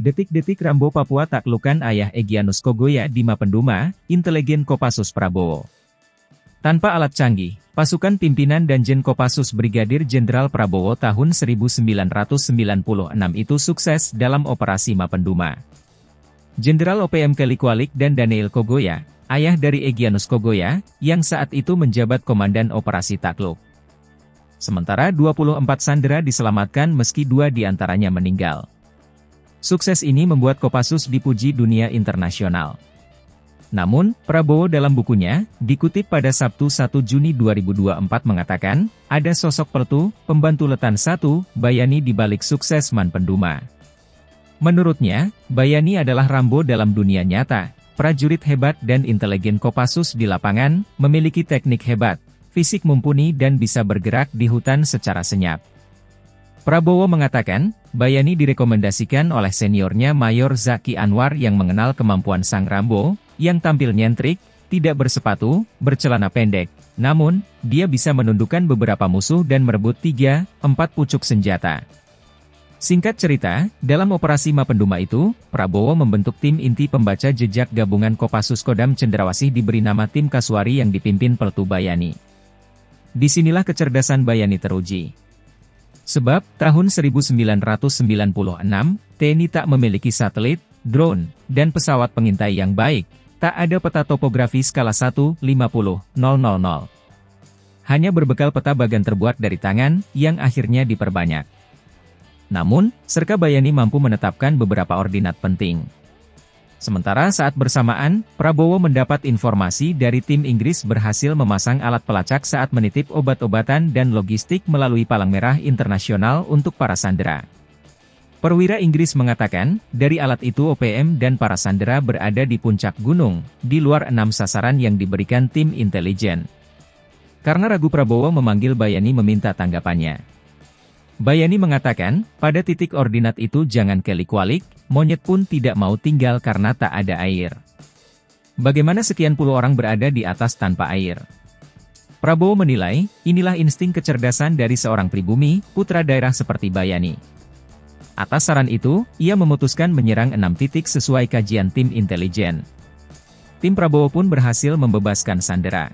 Detik-detik Rambo Papua taklukkan ayah Egyanus Kogoya di Mapenduma, intelijen Kopassus Prabowo. Tanpa alat canggih, pasukan pimpinan Danjen Kopassus Brigadir Jenderal Prabowo tahun 1996 itu sukses dalam operasi Mapenduma. Jenderal OPM Kelly Kualik dan Daniel Kogoya, ayah dari Egyanus Kogoya, yang saat itu menjabat Komandan Operasi Takluk. Sementara 24 sandera diselamatkan meski 2 diantaranya meninggal. Sukses ini membuat Kopassus dipuji dunia internasional. Namun, Prabowo dalam bukunya, dikutip pada Sabtu 1 Juni 2024 mengatakan, ada sosok peltu, pembantu Letan 1, Bayani di balik sukses Mapenduma. Menurutnya, Bayani adalah Rambo dalam dunia nyata, prajurit hebat dan intelijen Kopassus di lapangan, memiliki teknik hebat, fisik mumpuni dan bisa bergerak di hutan secara senyap. Prabowo mengatakan, Bayani direkomendasikan oleh seniornya Mayor Zaki Anwar yang mengenal kemampuan sang Rambo, yang tampil nyentrik, tidak bersepatu, bercelana pendek. Namun, dia bisa menundukkan beberapa musuh dan merebut 3-4 pucuk senjata. Singkat cerita, dalam operasi Mapenduma itu, Prabowo membentuk tim inti pembaca jejak gabungan Kopassus Kodam Cendrawasih diberi nama Tim Kasuari yang dipimpin Peltu Bayani. Disinilah kecerdasan Bayani teruji. Sebab, tahun 1996, TNI tak memiliki satelit, drone, dan pesawat pengintai yang baik, tak ada peta topografi skala 1-50-000. Hanya berbekal peta bagan terbuat dari tangan, yang akhirnya diperbanyak. Namun, Serka Bayani mampu menetapkan beberapa ordinat penting. Sementara saat bersamaan, Prabowo mendapat informasi dari tim Inggris berhasil memasang alat pelacak saat menitip obat-obatan dan logistik melalui Palang Merah Internasional untuk para sandera. Perwira Inggris mengatakan, dari alat itu OPM dan para sandera berada di puncak gunung, di luar 6 sasaran yang diberikan tim intelijen. Karena ragu, Prabowo memanggil Bayani meminta tanggapannya. Bayani mengatakan, pada titik ordinat itu jangan Kelly Kualik, monyet pun tidak mau tinggal karena tak ada air. Bagaimana sekian puluh orang berada di atas tanpa air? Prabowo menilai, inilah insting kecerdasan dari seorang pribumi, putra daerah seperti Bayani. Atas saran itu, ia memutuskan menyerang 6 titik sesuai kajian tim intelijen. Tim Prabowo pun berhasil membebaskan sandera.